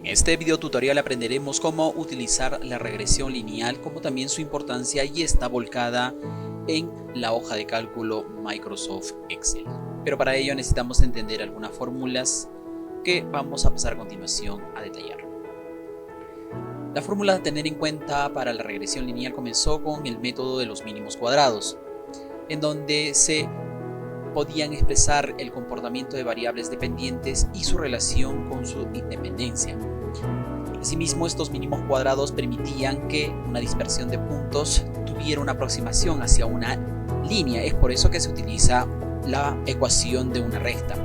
En este video tutorial aprenderemos cómo utilizar la regresión lineal, como también su importancia, y está volcada en la hoja de cálculo Microsoft Excel. Pero para ello necesitamos entender algunas fórmulas que vamos a pasar a continuación a detallar. La fórmula a tener en cuenta para la regresión lineal comenzó con el método de los mínimos cuadrados, en donde se podían expresar el comportamiento de variables dependientes y su relación con su independencia. Asimismo, estos mínimos cuadrados permitían que una dispersión de puntos tuviera una aproximación hacia una línea. Es por eso que se utiliza la ecuación de una recta.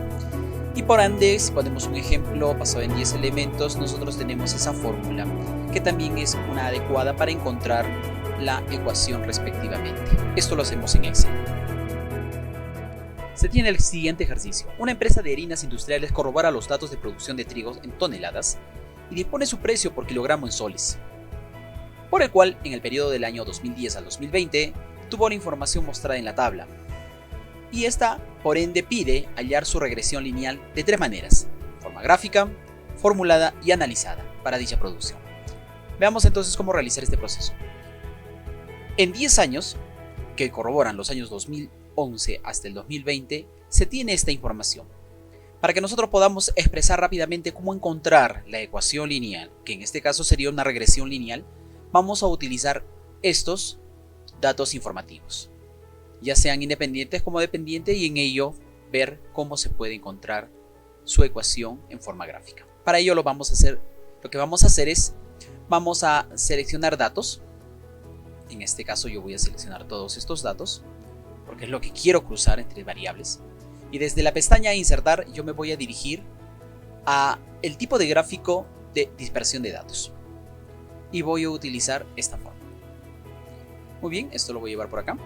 Y por ende, si ponemos un ejemplo basado en 10 elementos, nosotros tenemos esa fórmula, que también es una adecuada para encontrar la ecuación respectivamente. Esto lo hacemos en Excel. Se tiene el siguiente ejercicio. Una empresa de harinas industriales corrobora los datos de producción de trigo en toneladas y dispone su precio por kilogramo en soles, por el cual en el periodo del año 2010 al 2020 tuvo la información mostrada en la tabla. Y esta, por ende, pide hallar su regresión lineal de tres maneras: forma gráfica, formulada y analizada para dicha producción. Veamos entonces cómo realizar este proceso. En 10 años, que corroboran los años 2011 hasta el 2020, se tiene esta información. Para que nosotros podamos expresar rápidamente cómo encontrar la ecuación lineal, que en este caso sería una regresión lineal, vamos a utilizar estos datos informativos, ya sean independientes como dependientes, y en ello ver cómo se puede encontrar su ecuación en forma gráfica. Para ello lo que vamos a hacer es, vamos a seleccionar datos. En este caso yo voy a seleccionar todos estos datos, porque es lo que quiero cruzar entre variables. Y desde la pestaña Insertar yo me voy a dirigir a el tipo de gráfico de dispersión de datos. Y voy a utilizar esta forma. Muy bien, esto lo voy a llevar por acá.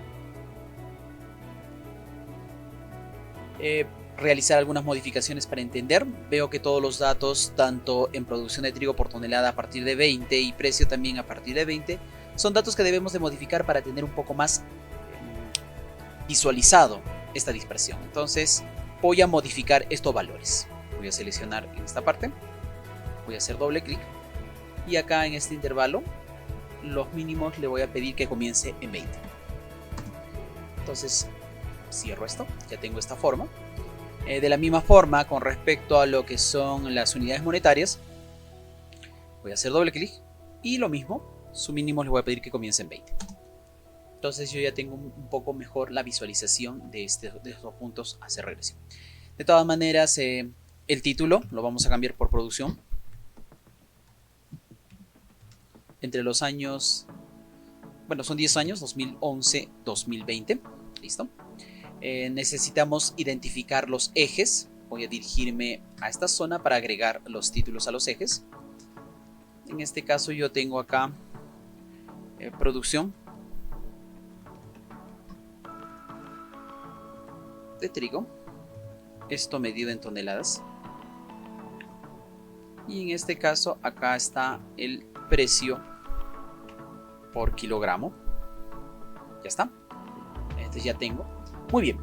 Realizar algunas modificaciones para entender. Veo que todos los datos, tanto en producción de trigo por tonelada a partir de 20 y precio también a partir de 20, son datos que debemos de modificar para tener un poco más visualizado esta dispersión. Entonces voy a modificar estos valores. Voy a seleccionar en esta parte, voy a hacer doble clic y acá en este intervalo los mínimos le voy a pedir que comience en 20. Entonces cierro esto, ya tengo esta forma. De la misma forma, con respecto a lo que son las unidades monetarias, voy a hacer doble clic y lo mismo, su mínimo le voy a pedir que comience en 20. Entonces yo ya tengo un poco mejor la visualización de estos puntos a hacer regresión. De todas maneras, el título lo vamos a cambiar por producción. Entre los años, bueno, son 10 años, 2011-2020. Listo. Necesitamos identificar los ejes. Voy a dirigirme a esta zona para agregar los títulos a los ejes. En este caso yo tengo acá producción de trigo, esto medido en toneladas, y en este caso acá está el precio por kilogramo. Ya está, este ya tengo. Muy bien,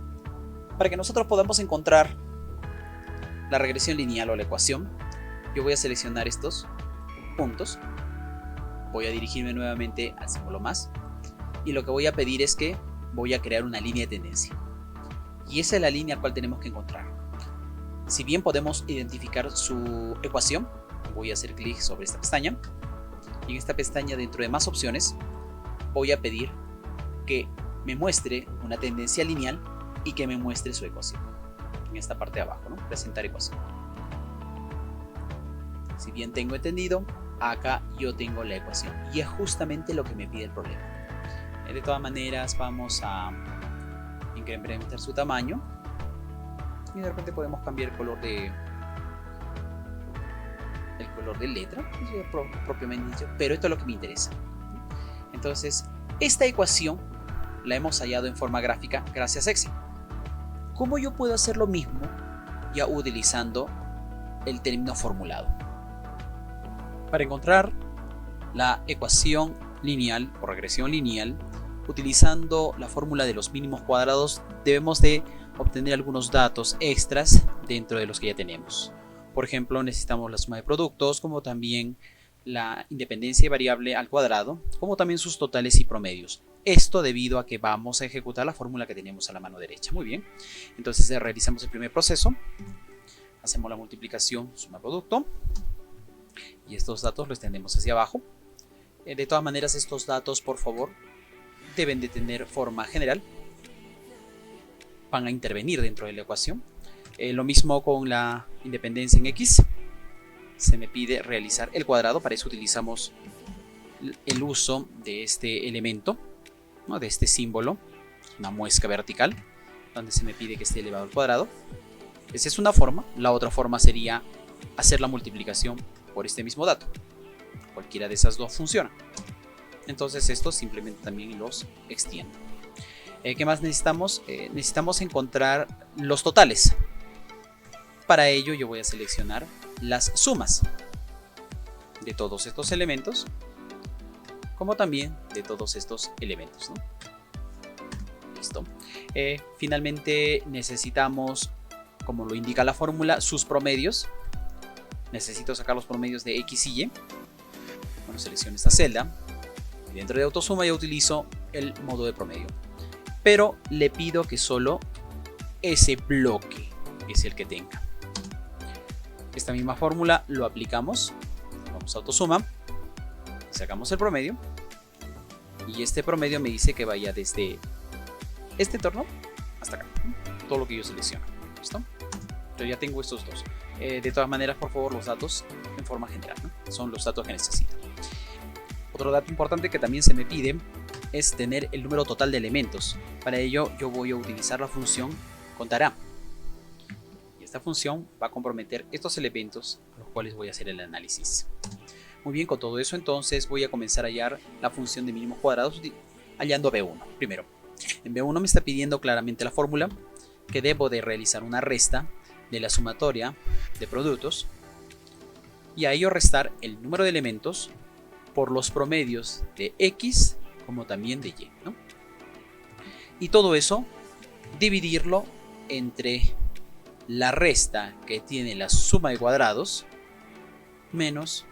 para que nosotros podamos encontrar la regresión lineal o la ecuación, yo voy a seleccionar estos puntos, voy a dirigirme nuevamente al símbolo más, y lo que voy a pedir es que voy a crear una línea de tendencia. Y esa es la línea a cual tenemos que encontrar. Si bien podemos identificar su ecuación, voy a hacer clic sobre esta pestaña. Y en esta pestaña, dentro de más opciones, voy a pedir que me muestre una tendencia lineal y que me muestre su ecuación. En esta parte de abajo, ¿no? Presentar ecuación. Si bien tengo entendido, acá yo tengo la ecuación. Y es justamente lo que me pide el problema. De todas maneras, vamos a incrementar su tamaño y de repente podemos cambiar el color de letra, propiamente dicho, pero esto es lo que me interesa. Entonces esta ecuación la hemos hallado en forma gráfica gracias a Excel. ¿Cómo yo puedo hacer lo mismo ya utilizando el término formulado? Para encontrar la ecuación lineal o regresión lineal utilizando la fórmula de los mínimos cuadrados, debemos de obtener algunos datos extras dentro de los que ya tenemos. Por ejemplo, necesitamos la suma de productos, como también la independencia variable al cuadrado, como también sus totales y promedios. Esto debido a que vamos a ejecutar la fórmula que tenemos a la mano derecha. Muy bien, entonces realizamos el primer proceso, hacemos la multiplicación suma producto y estos datos los extendemos hacia abajo. De todas maneras, estos datos, por favor, deben de tener forma general, van a intervenir dentro de la ecuación. Lo mismo con la independencia en X, se me pide realizar el cuadrado. Para eso utilizamos el uso de este elemento, ¿no? De este símbolo, una muesca vertical, donde se me pide que esté elevado al cuadrado. Esa es una forma. La otra forma sería hacer la multiplicación por este mismo dato. Cualquiera de esas dos funciona. Entonces estos simplemente también los extiendo. ¿Qué más necesitamos? Necesitamos encontrar los totales. Para ello yo voy a seleccionar las sumas de todos estos elementos, como también de todos estos elementos, ¿no? Listo. Finalmente necesitamos, como lo indica la fórmula, sus promedios. Necesito sacar los promedios de X y Y. Bueno, selecciono esta celda y dentro de autosuma ya utilizo el modo de promedio, pero le pido que solo ese bloque es el que tenga. Esta misma fórmula lo aplicamos, vamos a autosuma, sacamos el promedio y este promedio me dice que vaya desde este entorno hasta acá, todo lo que yo selecciono. ¿Listo? Yo ya tengo estos dos. De todas maneras, por favor, los datos en forma general, ¿no? Son los datos que necesito. Otro dato importante que también se me pide es tener el número total de elementos. Para ello yo voy a utilizar la función contará. Y esta función va a comprometer estos elementos a los cuales voy a hacer el análisis. Muy bien, con todo eso entonces voy a comenzar a hallar la función de mínimos cuadrados hallando B1. Primero, en B1 me está pidiendo claramente la fórmula que debo de realizar una resta de la sumatoria de productos y a ello restar el número de elementos por los promedios de X como también de Y, ¿no? Y todo eso dividirlo entre la resta que tiene la suma de cuadrados menos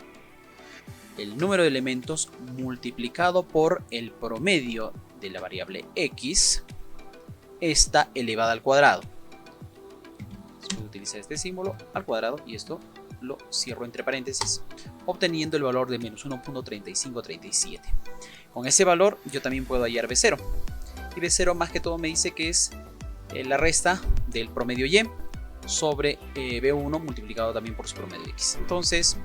el número de elementos multiplicado por el promedio de la variable X, esta elevada al cuadrado. Después utilizar este símbolo al cuadrado y esto lo cierro entre paréntesis, obteniendo el valor de menos 1.3537. Con ese valor yo también puedo hallar B0. Y B0 más que todo me dice que es la resta del promedio Y sobre B1 multiplicado también por su promedio X. Entonces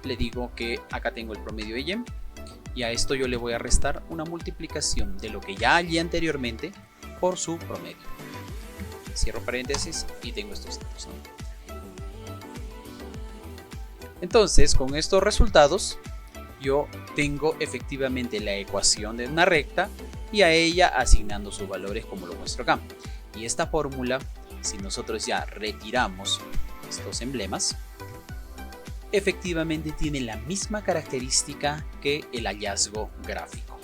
le digo que acá tengo el promedio de Y y a esto yo le voy a restar una multiplicación de lo que ya hallé anteriormente por su promedio. Cierro paréntesis y tengo estos datos, ¿no? Entonces, con estos resultados, yo tengo efectivamente la ecuación de una recta y a ella asignando sus valores como lo muestro acá. Y esta fórmula, si nosotros ya retiramos estos emblemas, efectivamente tiene la misma característica que el hallazgo gráfico.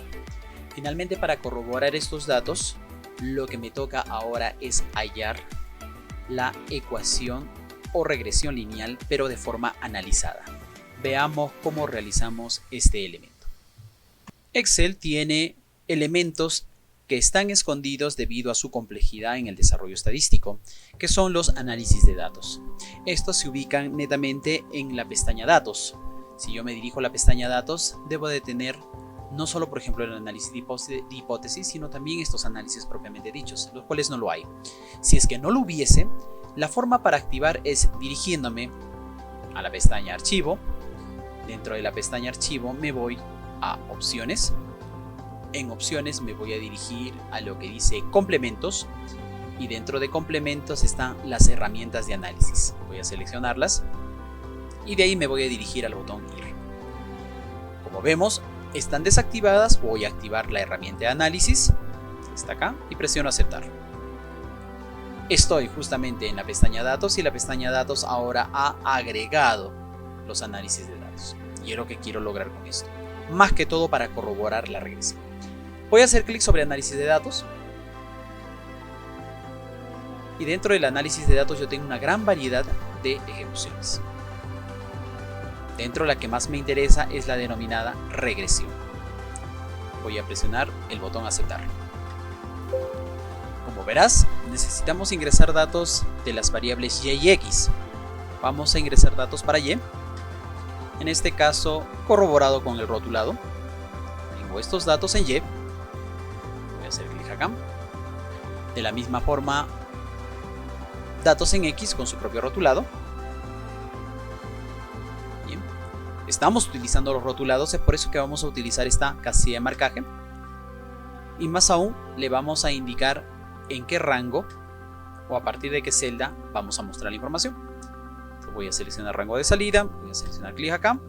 Finalmente, para corroborar estos datos, lo que me toca ahora es hallar la ecuación o regresión lineal, pero de forma analizada. Veamos cómo realizamos este elemento. Excel tiene elementos que están escondidos debido a su complejidad en el desarrollo estadístico, que son los análisis de datos. Estos se ubican netamente en la pestaña Datos. Si yo me dirijo a la pestaña Datos, debo de tener no solo, por ejemplo, el análisis de hipótesis, sino también estos análisis propiamente dichos, los cuales no lo hay. Si es que no lo hubiese, la forma para activar es dirigiéndome a la pestaña Archivo. Dentro de la pestaña Archivo me voy a Opciones. En Opciones me voy a dirigir a lo que dice Complementos. Y dentro de Complementos están las herramientas de análisis. Voy a seleccionarlas. Y de ahí me voy a dirigir al botón Ir. Como vemos, están desactivadas. Voy a activar la herramienta de análisis. Está acá. Y presiono Aceptar. Estoy justamente en la pestaña Datos y la pestaña Datos ahora ha agregado los análisis de datos. Y es lo que quiero lograr con esto. Más que todo para corroborar la regresión. Voy a hacer clic sobre Análisis de datos. Y dentro del análisis de datos yo tengo una gran variedad de ejecuciones. Dentro la que más me interesa es la denominada regresión. Voy a presionar el botón aceptar. Como verás, necesitamos ingresar datos de las variables y y x. Vamos a ingresar datos para y. En este caso, corroborado con el rotulado. Tengo estos datos en y. Voy a hacer clic acá. De la misma forma, datos en x con su propio rotulado. Bien. Estamos utilizando los rotulados, es por eso que vamos a utilizar esta casilla de marcaje. Y más aún, le vamos a indicar en qué rango o a partir de qué celda vamos a mostrar la información. Entonces voy a seleccionar rango de salida, voy a seleccionar clic acá,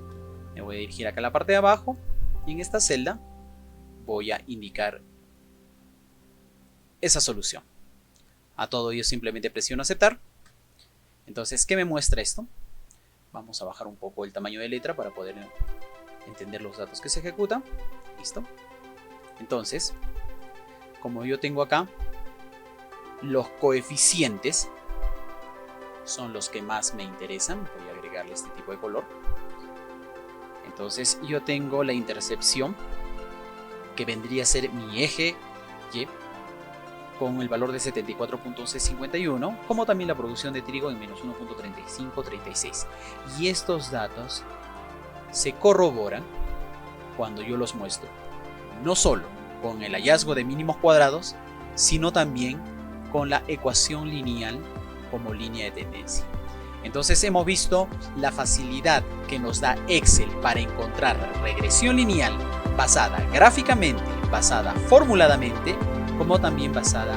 me voy a dirigir acá a la parte de abajo y en esta celda voy a indicar esa solución. A todo ello simplemente presiono aceptar. Entonces, ¿qué me muestra esto? Vamos a bajar un poco el tamaño de letra para poder entender los datos que se ejecutan. Listo. Entonces, como yo tengo acá, los coeficientes son los que más me interesan. Voy a agregarle este tipo de color. Entonces yo tengo la intercepción, que vendría a ser mi eje Y, con el valor de 74.1151, como también la producción de trigo en menos 1.3536. Y estos datos se corroboran cuando yo los muestro, no solo con el hallazgo de mínimos cuadrados, sino también con la ecuación lineal como línea de tendencia. Entonces hemos visto la facilidad que nos da Excel para encontrar regresión lineal basada gráficamente, basada formuladamente, como también basada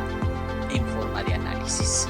en forma de análisis.